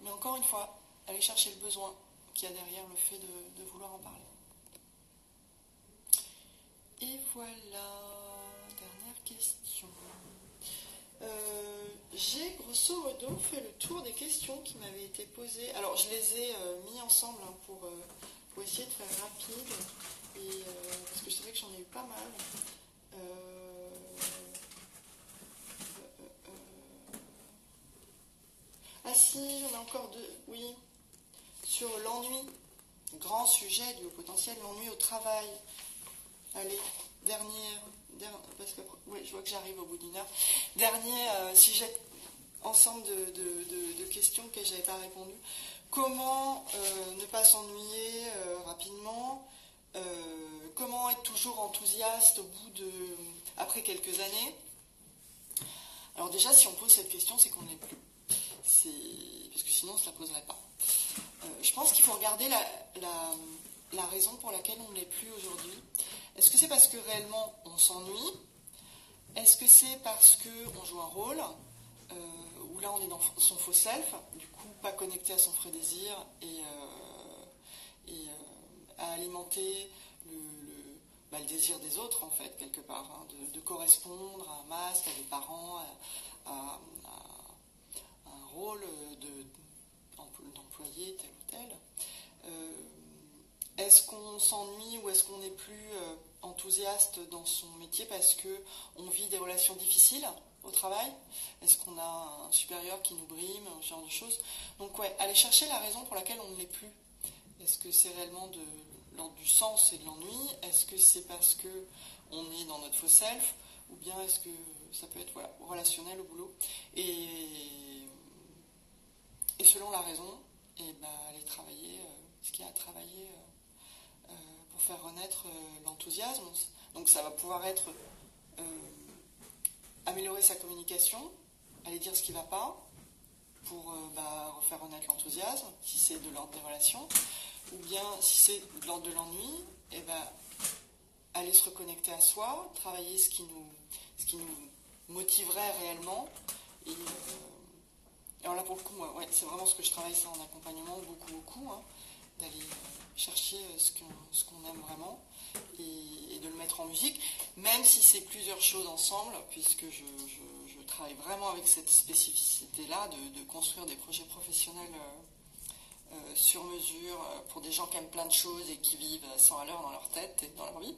Mais encore une fois, aller chercher le besoin qu'il y a derrière le fait de vouloir en parler. Et voilà, dernière question. J'ai grosso modo fait le tour des questions qui m'avaient été posées. Alors je les ai mis ensemble pour essayer de faire rapide, et, parce que c'est vrai que j'en ai eu pas mal. Ah si, j'en ai encore deux, oui. Sur l'ennui, grand sujet du haut potentiel, l'ennui au travail. Allez, parce que ouais, je vois que j'arrive au bout d'une heure. Dernier sujet ensemble de questions auxquelles je n'avais pas répondu. Comment ne pas s'ennuyer rapidement? Comment être toujours enthousiaste après quelques années? Alors déjà, si on pose cette question, c'est qu'on ne l'est plus. Parce que sinon, on ne se la poserait pas. Je pense qu'il faut regarder la raison pour laquelle on ne l'est plus aujourd'hui. Est-ce que c'est parce que réellement on s'ennuie? Est-ce que c'est parce qu'on joue un rôle où là on est dans son faux self, du coup pas connecté à son vrai désir et à alimenter le désir des autres en fait quelque part, hein, de correspondre à un masque, à des parents, à un rôle d'employé tel ou tel. Est-ce qu'on s'ennuie ou est-ce qu'on n'est plus enthousiaste dans son métier parce qu'on vit des relations difficiles au travail? Est-ce qu'on a un supérieur qui nous brime, ce genre de choses? Donc ouais, aller chercher la raison pour laquelle on ne l'est plus. Est-ce que c'est réellement de l'ordre du sens et de l'ennui? Est-ce que c'est parce qu'on est dans notre faux self? Ou bien est-ce que ça peut être relationnel au boulot? Et selon la raison, aller travailler ce qu'il y a à travailler faire renaître l'enthousiasme. Donc ça va pouvoir être améliorer sa communication, aller dire ce qui ne va pas, pour refaire renaître l'enthousiasme, si c'est de l'ordre des relations, ou bien si c'est de l'ordre de l'ennui, et aller se reconnecter à soi, travailler ce qui nous motiverait réellement. Et alors là, pour le coup, c'est vraiment ce que je travaille ça en accompagnement, beaucoup, hein, d'aller chercher ce qu'on aime vraiment et de le mettre en musique, même si c'est plusieurs choses ensemble, puisque je travaille vraiment avec cette spécificité-là de construire des projets professionnels sur mesure pour des gens qui aiment plein de choses et qui vivent 100 à l'heure dans leur tête et dans leur vie.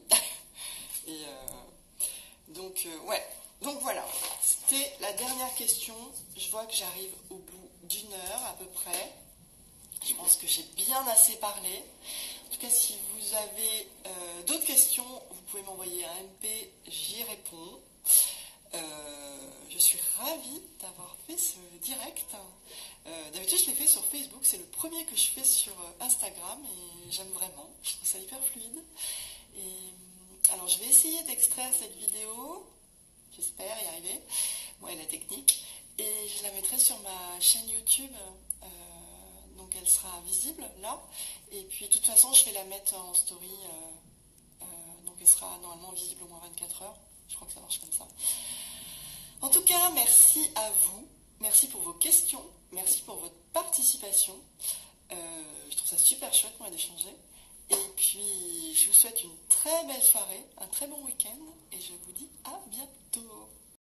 Et donc voilà, c'était la dernière question. Je vois que j'arrive au bout d'une heure à peu près. Je pense que j'ai bien assez parlé. En tout cas, si vous avez d'autres questions, vous pouvez m'envoyer un MP, j'y réponds. Je suis ravie d'avoir fait ce direct. D'habitude, je l'ai fait sur Facebook. C'est le premier que je fais sur Instagram et j'aime vraiment. Je trouve ça hyper fluide. Et alors, je vais essayer d'extraire cette vidéo. J'espère y arriver. Moi et la technique. Et je la mettrai sur ma chaîne YouTube. Donc, elle sera visible là. Et puis, de toute façon, je vais la mettre en story. Donc, elle sera normalement visible au moins 24 heures. Je crois que ça marche comme ça. En tout cas, merci à vous. Merci pour vos questions. Merci pour votre participation. Je trouve ça super chouette, moi, d'échanger. Et puis, je vous souhaite une très belle soirée, un très bon week-end. Et je vous dis à bientôt.